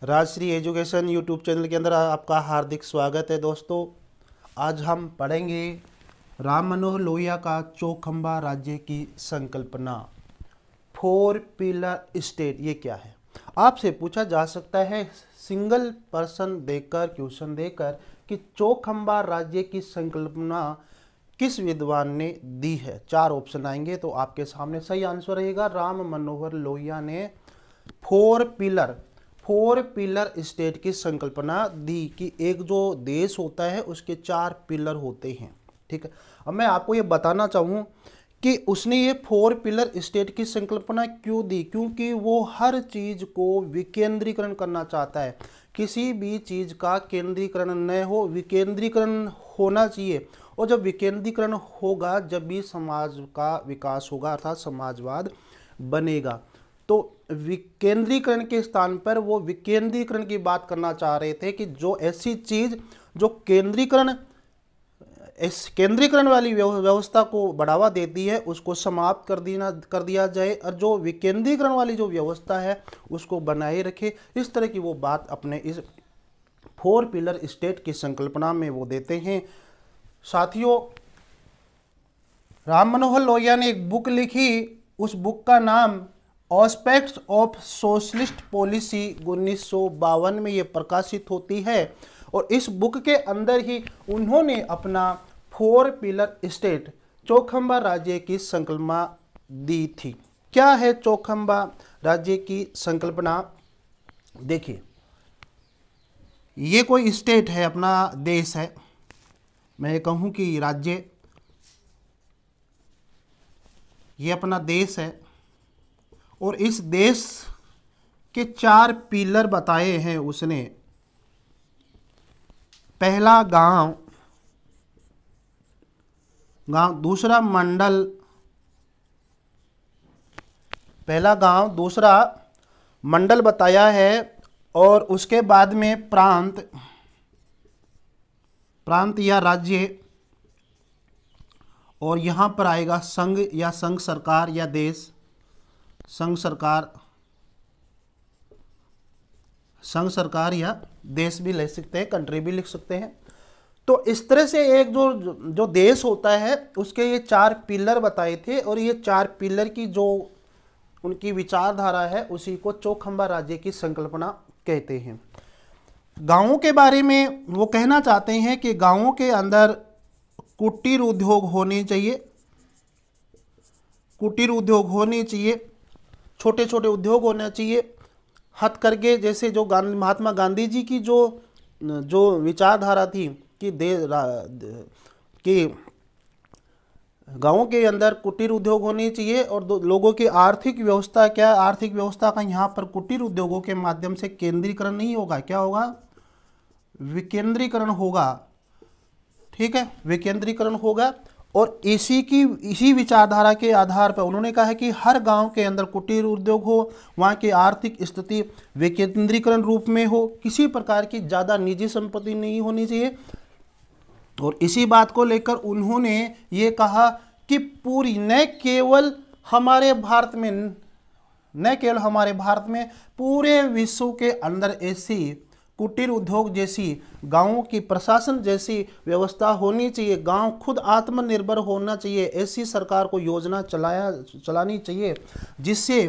Rajshree education YouTube channel के अंदर आपका हार्दिक स्वागत है दोस्तों। आज हम पढ़ेंगे राम मनोहर लोहिया का चौखंबा राज्य की संकल्पना। 4 पिलर स्टेट ये क्या है, आपसे पूछा जा सकता है सिंगल पर्सन देकर क्वेश्चन देकर कि चौखंबा राज्य की संकल्पना किस विद्वान ने दी है। 4 ऑप्शन आएंगे तो आपके सामने सही आंसर रहेगा राम मनोहर लोहिया ने 4 पिलर स्टेट की संकल्पना दी कि एक जो देश होता है उसके 4 पिलर होते हैं। ठीक है, अब मैं आपको ये बताना चाहूँ कि उसने ये 4 पिलर स्टेट की संकल्पना क्यों दी, क्योंकि वो हर चीज़ को विकेंद्रीकरण करना चाहता है। किसी भी चीज़ का केंद्रीकरण न हो, विकेंद्रीकरण होना चाहिए। और जब विकेंद्रीकरण होगा जब भी समाज का विकास होगा, अर्थात समाजवाद बनेगा। तो विकेंद्रीकरण के स्थान पर वो विकेंद्रीकरण की बात करना चाह रहे थे कि जो ऐसी चीज जो केंद्रीकरण वाली व्यवस्था को बढ़ावा देती है उसको समाप्त कर दिया जाए, और जो विकेंद्रीकरण वाली जो व्यवस्था है उसको बनाए रखे। इस तरह की वो बात अपने इस 4 पिलर स्टेट की संकल्पना में वो देते हैं। साथियों, राम मनोहर लोहिया ने एक बुक लिखी, उस बुक का नाम ऑस्पेक्ट्स ऑफ सोशलिस्ट पॉलिसी 1952 में ये प्रकाशित होती है। और इस बुक के अंदर ही उन्होंने अपना 4 पिलर स्टेट चौखंबा राज्य की संकल्पना दी थी। क्या है चौखंबा राज्य की संकल्पना? देखिए, ये कोई स्टेट है, अपना देश है। मैं कहूँ कि राज्य, ये अपना देश है और इस देश के 4 पिलर बताए हैं उसने। पहला गांव, दूसरा मंडल, पहला गांव, दूसरा मंडल बताया है, और उसके बाद में प्रांत या राज्य, और यहाँ पर आएगा संघ या संघ सरकार या देश, संघ सरकार या देश भी ले सकते हैं, कंट्री भी लिख सकते हैं। तो इस तरह से एक जो देश होता है उसके ये 4 पिलर बताए थे, और ये 4 पिलर की जो उनकी विचारधारा है उसी को चौखंबा राज्य की संकल्पना कहते हैं। गांवों के बारे में वो कहना चाहते हैं कि गांवों के अंदर कुटीर उद्योग होने चाहिए, छोटे छोटे उद्योग होना चाहिए। हथकरघे जैसे जो महात्मा गांधी जी की जो विचारधारा थी कि गांवों के अंदर कुटीर उद्योग होने चाहिए, और लोगों की आर्थिक व्यवस्था आर्थिक व्यवस्था का यहाँ पर कुटीर उद्योगों के माध्यम से केंद्रीकरण नहीं होगा, क्या होगा? विकेंद्रीकरण होगा। ठीक है, विकेंद्रीकरण होगा। और इसी विचारधारा के आधार पर उन्होंने कहा है कि हर गांव के अंदर कुटीर उद्योग हो, वहाँ की आर्थिक स्थिति विकेंद्रीकरण रूप में हो, किसी प्रकार की ज़्यादा निजी संपत्ति नहीं होनी चाहिए। और इसी बात को लेकर उन्होंने ये कहा कि न केवल हमारे भारत में पूरे विश्व के अंदर ऐसी कुटीर उद्योग जैसी, गांवों की प्रशासन जैसी व्यवस्था होनी चाहिए। गांव खुद आत्मनिर्भर होना चाहिए। ऐसी सरकार को योजना चलानी चाहिए जिससे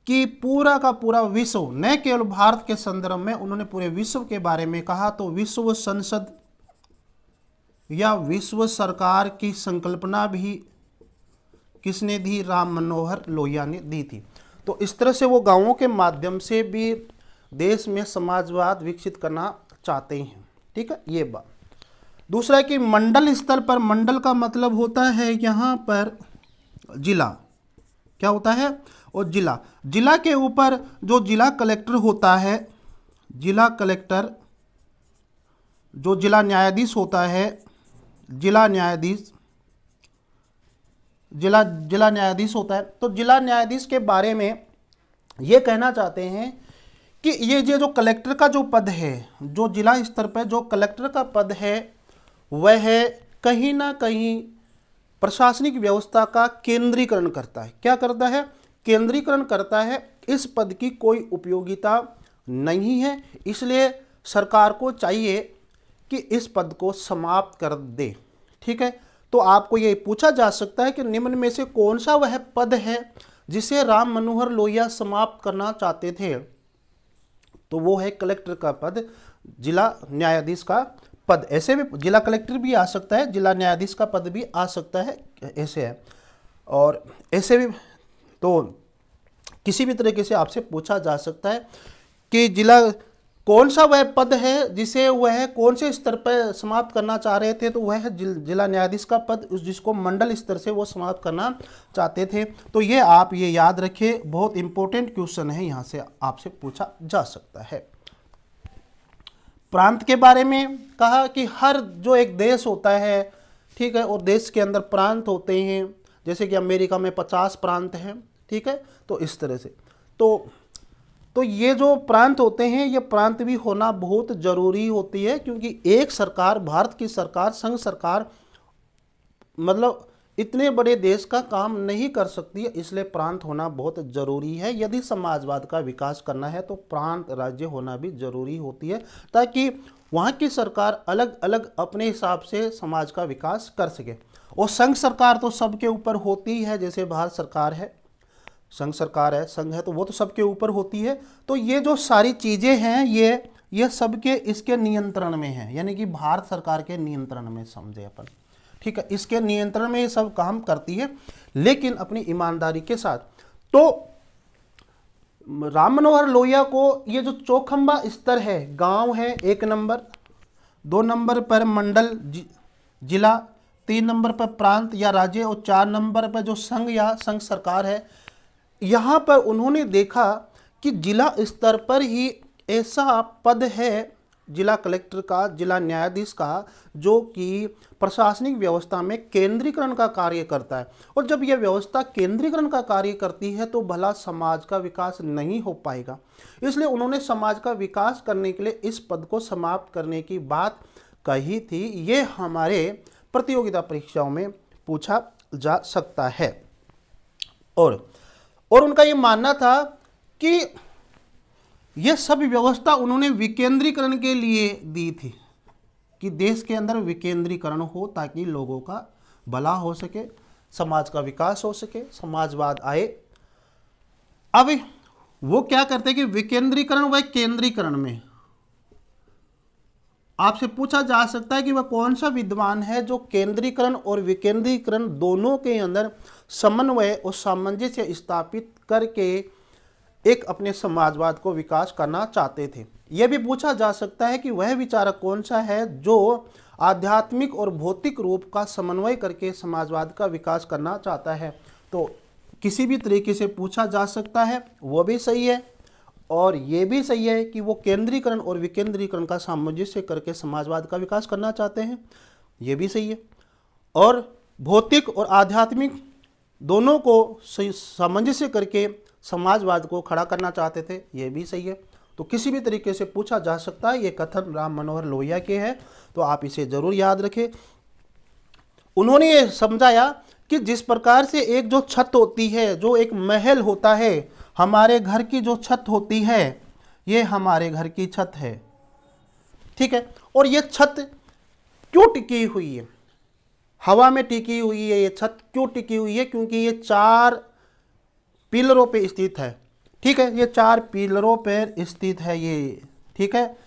कि पूरा का पूरा विश्व, न केवल भारत के संदर्भ में, उन्होंने पूरे विश्व के बारे में कहा। तो विश्व संसद या विश्व सरकार की संकल्पना भी किसने दी? राम मनोहर लोहिया ने दी थी। तो इस तरह से वो गांवों के माध्यम से भी देश में समाजवाद विकसित करना चाहते हैं। ठीक है, ये बात। दूसरा कि मंडल स्तर पर, मंडल का मतलब होता है यहाँ पर जिला, क्या होता है? और जिला के ऊपर जो जिला कलेक्टर होता है, जिला कलेक्टर, जो जिला न्यायाधीश होता है, जिला न्यायाधीश होता है। तो जिला न्यायाधीश के बारे में ये कहना चाहते हैं कि ये जो कलेक्टर का जो पद है, जो जिला स्तर पर जो कलेक्टर का पद है, वह कहीं ना कहीं प्रशासनिक व्यवस्था का केंद्रीकरण करता है। क्या करता है? केंद्रीकरण करता है। इस पद की कोई उपयोगिता नहीं है, इसलिए सरकार को चाहिए कि इस पद को समाप्त कर दे। ठीक है, तो आपको ये पूछा जा सकता है कि निम्न में से कौन सा वह पद है जिसे राम मनोहर लोहिया समाप्त करना चाहते थे? तो वो है कलेक्टर का पद, जिला न्यायाधीश का पद। ऐसे भी जिला कलेक्टर भी आ सकता है, जिला न्यायाधीश का पद भी आ सकता है, ऐसे है। और ऐसे भी तो किसी भी तरीके से आपसे पूछा जा सकता है कि जिला कौन सा वह पद है जिसे वह कौन से स्तर पर समाप्त करना चाह रहे थे? तो वह है जिला न्यायाधीश का पद, जिसको मंडल स्तर से वो समाप्त करना चाहते थे। तो ये आप ये याद रखिए, बहुत इंपॉर्टेंट क्वेश्चन है, यहाँ से आपसे पूछा जा सकता है। प्रांत के बारे में कहा कि हर जो एक देश होता है, ठीक है, और देश के अंदर प्रांत होते हैं, जैसे कि अमेरिका में 50 प्रांत हैं, ठीक है, तो इस तरह से तो ये जो प्रांत होते हैं, ये प्रांत भी होना बहुत ज़रूरी होती है, क्योंकि एक सरकार, भारत की सरकार, संघ सरकार मतलब इतने बड़े देश का काम नहीं कर सकती है, इसलिए प्रांत होना बहुत ज़रूरी है। यदि समाजवाद का विकास करना है तो प्रांत राज्य होना भी ज़रूरी होती है, ताकि वहाँ की सरकार अलग अलग अपने हिसाब से समाज का विकास कर सके। और संघ सरकार तो सबके ऊपर होती है, जैसे भारत सरकार है, संघ सरकार है, संघ है, तो वो तो सबके ऊपर होती है। तो ये जो सारी चीज़ें हैं ये सबके इसके नियंत्रण में है, यानी कि भारत सरकार के नियंत्रण में समझे अपन, ठीक है, इसके नियंत्रण में ये सब काम करती है, लेकिन अपनी ईमानदारी के साथ। तो राम मनोहर लोहिया को ये जो चौखंबा स्तर है, गांव है 1 नंबर, 2 नंबर पर मंडल जिला, 3 नंबर पर प्रांत या राज्य, और 4 नंबर पर जो संघ या संघ सरकार है, यहाँ पर उन्होंने देखा कि जिला स्तर पर ही ऐसा पद है जिला कलेक्टर का, जिला न्यायाधीश का, जो कि प्रशासनिक व्यवस्था में केंद्रीकरण का कार्य करता है। और जब यह व्यवस्था केंद्रीकरण का कार्य करती है तो भला समाज का विकास नहीं हो पाएगा। इसलिए उन्होंने समाज का विकास करने के लिए इस पद को समाप्त करने की बात कही थी। ये हमारे प्रतियोगिता परीक्षाओं में पूछा जा सकता है। और उनका ये मानना था कि यह सब व्यवस्था उन्होंने विकेंद्रीकरण के लिए दी थी, कि देश के अंदर विकेंद्रीकरण हो ताकि लोगों का भला हो सके, समाज का विकास हो सके, समाजवाद आए। अब वो क्या करते कि विकेंद्रीकरण व केंद्रीकरण में आपसे पूछा जा सकता है कि वह कौन सा विद्वान है जो केंद्रीकरण और विकेंद्रीकरण दोनों के अंदर समन्वय और सामंजस्य स्थापित करके एक अपने समाजवाद को विकास करना चाहते थे। यह भी पूछा जा सकता है कि वह विचारक कौन सा है जो आध्यात्मिक और भौतिक रूप का समन्वय करके समाजवाद का विकास करना चाहता है। तो किसी भी तरीके से पूछा जा सकता है, वो भी सही है। और ये भी सही है कि वो केंद्रीकरण और विकेंद्रीकरण का सामंजस्य करके समाजवाद का विकास करना चाहते हैं, ये भी सही है। और भौतिक और आध्यात्मिक दोनों को सामंजस्य करके समाजवाद को खड़ा करना चाहते थे, ये भी सही है। तो किसी भी तरीके से पूछा जा सकता है। ये कथन राम मनोहर लोहिया के हैं, तो आप इसे जरूर याद रखें। उन्होंने ये समझाया कि जिस प्रकार से एक जो छत होती है, जो एक महल होता है, हमारे घर की जो छत होती है, ये हमारे घर की छत है, ठीक है। और ये छत क्यों टिकी हुई है, हवा में टिकी हुई है, ये छत क्यों टिकी हुई है? क्योंकि ये 4 पिलरों पे स्थित है, ठीक है। ये 4 पिलरों पर स्थित है ये, ठीक है,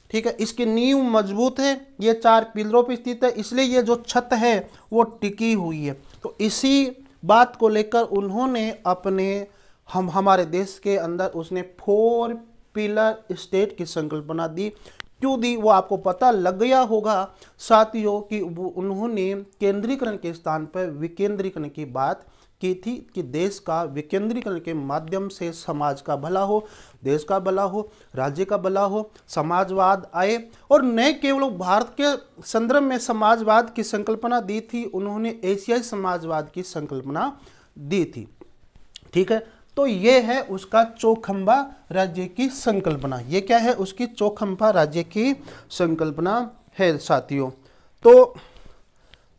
ठीक है। इसकी नींव मजबूत है, ये 4 पिलरों पे स्थित है, इसलिए ये जो छत है वो टिकी हुई है। तो इसी बात को लेकर उन्होंने अपने हमारे देश के अंदर उसने 4 पिलर स्टेट की संकल्पना दी। क्यों दी वो आपको पता लग गया होगा साथियों कि उन्होंने केंद्रीकरण के स्थान पर विकेंद्रीकरण की बात की थी, कि देश का विकेंद्रीकरण के माध्यम से समाज का भला हो, देश का भला हो, राज्य का भला हो, समाजवाद आए। और न केवल भारत के संदर्भ में समाजवाद की संकल्पना दी थी, उन्होंने एशियाई समाजवाद की संकल्पना दी थी, ठीक है। तो ये है उसका चौखंबा राज्य की संकल्पना। ये क्या है? उसकी चौखंबा राज्य की संकल्पना है साथियों।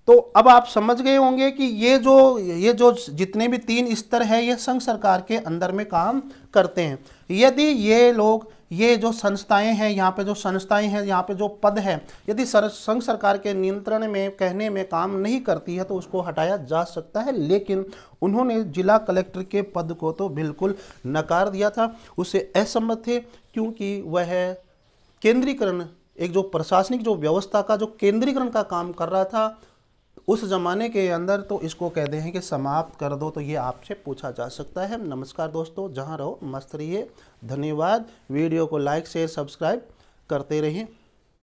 तो अब आप समझ गए होंगे कि ये जो जितने भी 3 स्तर है ये संघ सरकार के अंदर में काम करते हैं। यदि ये लोग, ये जो संस्थाएं हैं, यहाँ पे जो संस्थाएं हैं, यहाँ पे जो पद है, यदि संघ सरकार के नियंत्रण में कहने में काम नहीं करती है तो उसको हटाया जा सकता है। लेकिन उन्होंने जिला कलेक्टर के पद को तो बिल्कुल नकार दिया था, उससे असहमत थे, क्योंकि वह केंद्रीकरण, एक जो प्रशासनिक जो व्यवस्था का जो केंद्रीकरण का काम कर रहा था उस जमाने के अंदर, तो इसको कहते हैं कि समाप्त कर दो। तो ये आपसे पूछा जा सकता है। नमस्कार दोस्तों, जहां रहो मस्त रहिए। धन्यवाद। वीडियो को लाइक शेयर सब्सक्राइब करते रहिए।